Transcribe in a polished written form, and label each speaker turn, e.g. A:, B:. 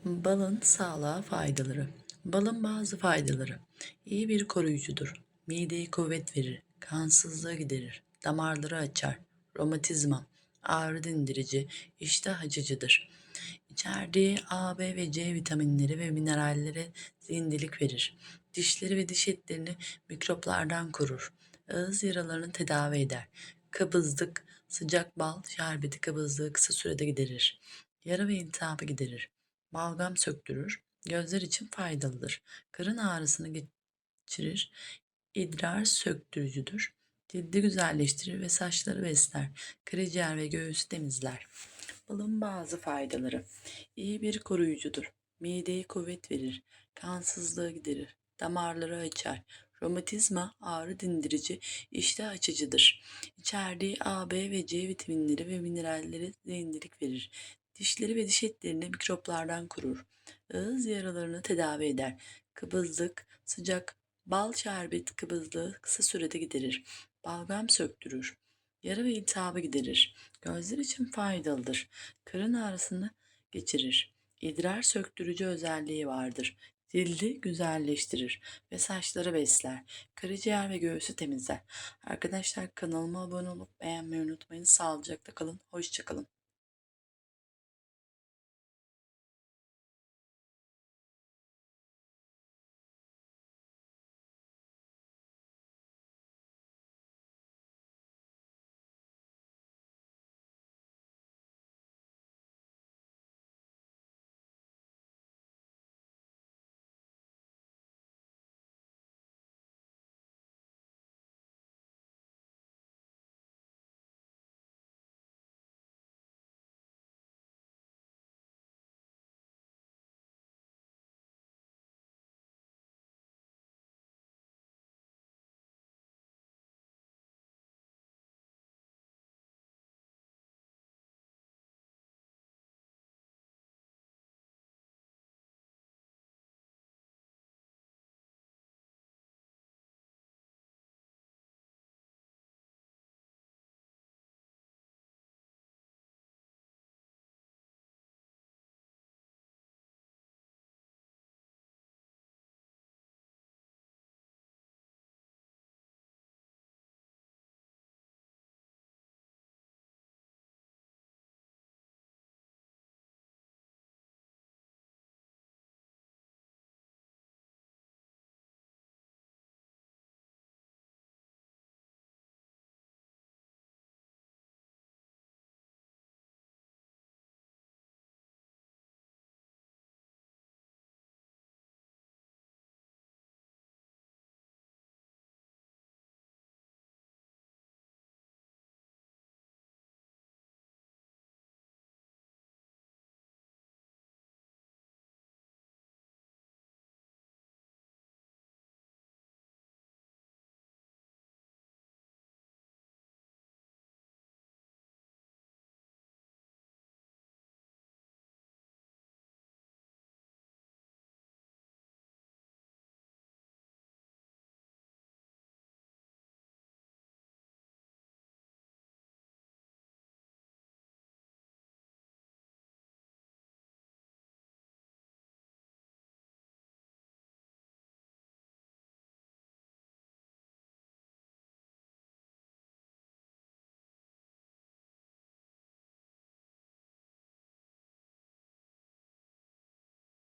A: Balın sağlığa faydaları. Balın bazı faydaları. İyi bir koruyucudur. Mideye kuvvet verir. Kansızlığı giderir. Damarları açar. Romatizma, ağrı dindirici, iştah açıcıdır. İçerdiği A, B ve C vitaminleri ve mineralleri zindelik verir. Dişleri ve diş etlerini mikroplardan korur. Ağız yaralarını tedavi eder. Kabızlık, sıcak bal şerbeti kabızlığı kısa sürede giderir. Yara ve iltihabı giderir. Balgam söktürür. Gözler için faydalıdır. Karın ağrısını geçirir. İdrar söktürücüdür. Cildi güzelleştirir ve saçları besler. Karaciğer ve göğüsü temizler. Balın bazı faydaları. İyi bir koruyucudur. Mideye kuvvet verir. Kansızlığı giderir. Damarları açar. Romatizma, ağrı dindirici, iştah açıcıdır. İçerdiği A, B ve C vitaminleri ve mineralleri zenginlik verir. Dişleri ve diş etlerini mikroplardan korur. Ağız yaralarını tedavi eder. Kabızlık, sıcak bal şerbeti kabızlığı kısa sürede giderir. Balgam söktürür. Yara ve iltihabı giderir. Gözler için faydalıdır. Karın ağrısını geçirir. İdrar söktürücü özelliği vardır. Cildi güzelleştirir ve saçları besler. Karaciğer ve göğsü temizler. Arkadaşlar kanalıma abone olup beğenmeyi unutmayın. Sağlıcakla kalın. Hoşça kalın.